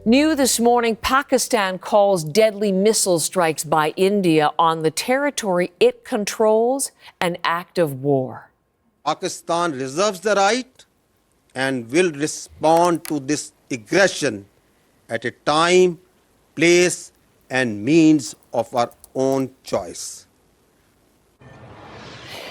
New this morning, Pakistan calls deadly missile strikes by India on the territory it controls an act of war. Pakistan reserves the right and will respond to this aggression at a time, place, and means of our own choice.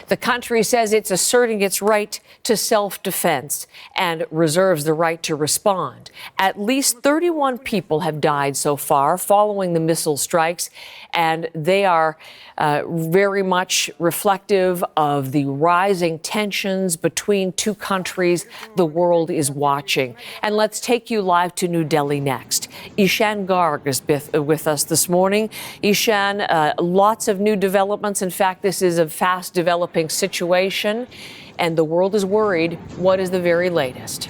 The country says it's asserting its right to self-defense and reserves the right to respond. At least 31 people have died so far following the missile strikes, and they are very much reflective of the rising tensions between two countries the world is watching. And let's take you live to New Delhi next. Ishan Garg is with us this morning. Ishan, lots of new developments. In fact, this is a fast developing situation, and the world is worried. What is the very latest?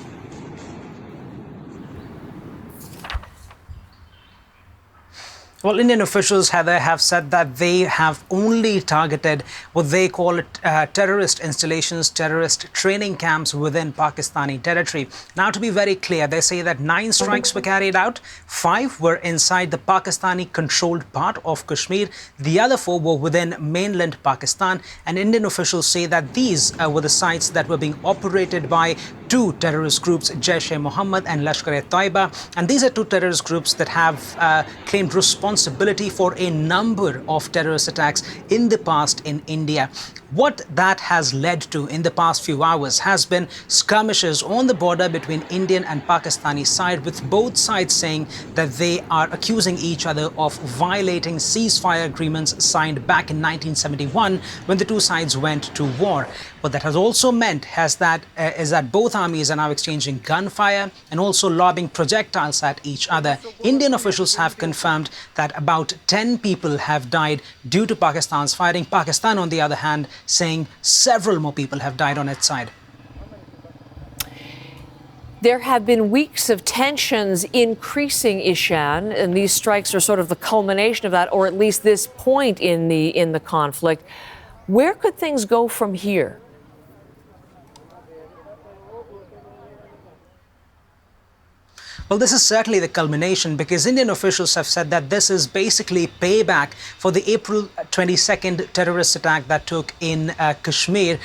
Well, Indian officials, Heather, have said that they have only targeted what they call terrorist installations, terrorist training camps within Pakistani territory. Now, to be very clear, they say that 9 strikes were carried out. 5 were inside the Pakistani-controlled part of Kashmir. The other 4 were within mainland Pakistan. And Indian officials say that these were the sites that were being operated by 2 terrorist groups, Jaish-e-Mohammed and Lashkar-e-Taiba. And these are 2 terrorist groups that have claimed responsibility for a number of terrorist attacks in the past in India. What that has led to in the past few hours has been skirmishes on the border between Indian and Pakistani side, with both sides saying that they are accusing each other of violating ceasefire agreements signed back in 1971 when the 2 sides went to war. What that has also meant is that both armies are now exchanging gunfire and also lobbing projectiles at each other. Indian officials have confirmed that about 10 people have died due to Pakistan's firing. Pakistan, on the other hand, saying several more people have died on its side. There have been weeks of tensions increasing, Ishan, and these strikes are sort of the culmination of that, or at least this point in the conflict. Where could things go from here? Well, this is certainly the culmination, because Indian officials have said that this is basically payback for the April 22nd terrorist attack that took in Kashmir,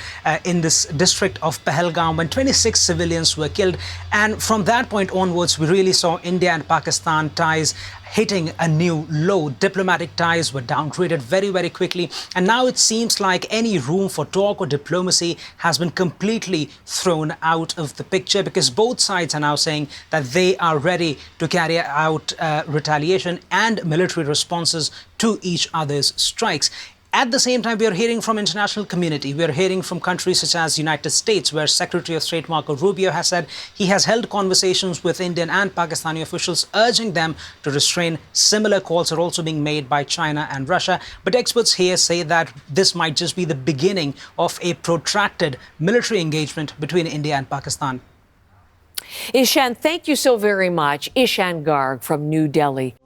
in this district of Pahalgam, when 26 civilians were killed. And from that point onwards, we really saw India and Pakistan ties hitting a new low. Diplomatic ties were downgraded very, very quickly. And now it seems like any room for talk or diplomacy has been completely thrown out of the picture, because both sides are now saying that they are ready to carry out retaliation and military responses to each other's strikes. At the same time, we are hearing from international community. We are hearing from countries such as United States, where Secretary of State Marco Rubio has said he has held conversations with Indian and Pakistani officials, urging them to restrain. Similar calls are also being made by China and Russia. But experts here say that this might just be the beginning of a protracted military engagement between India and Pakistan. Ishan, thank you so very much. Ishan Garg from New Delhi.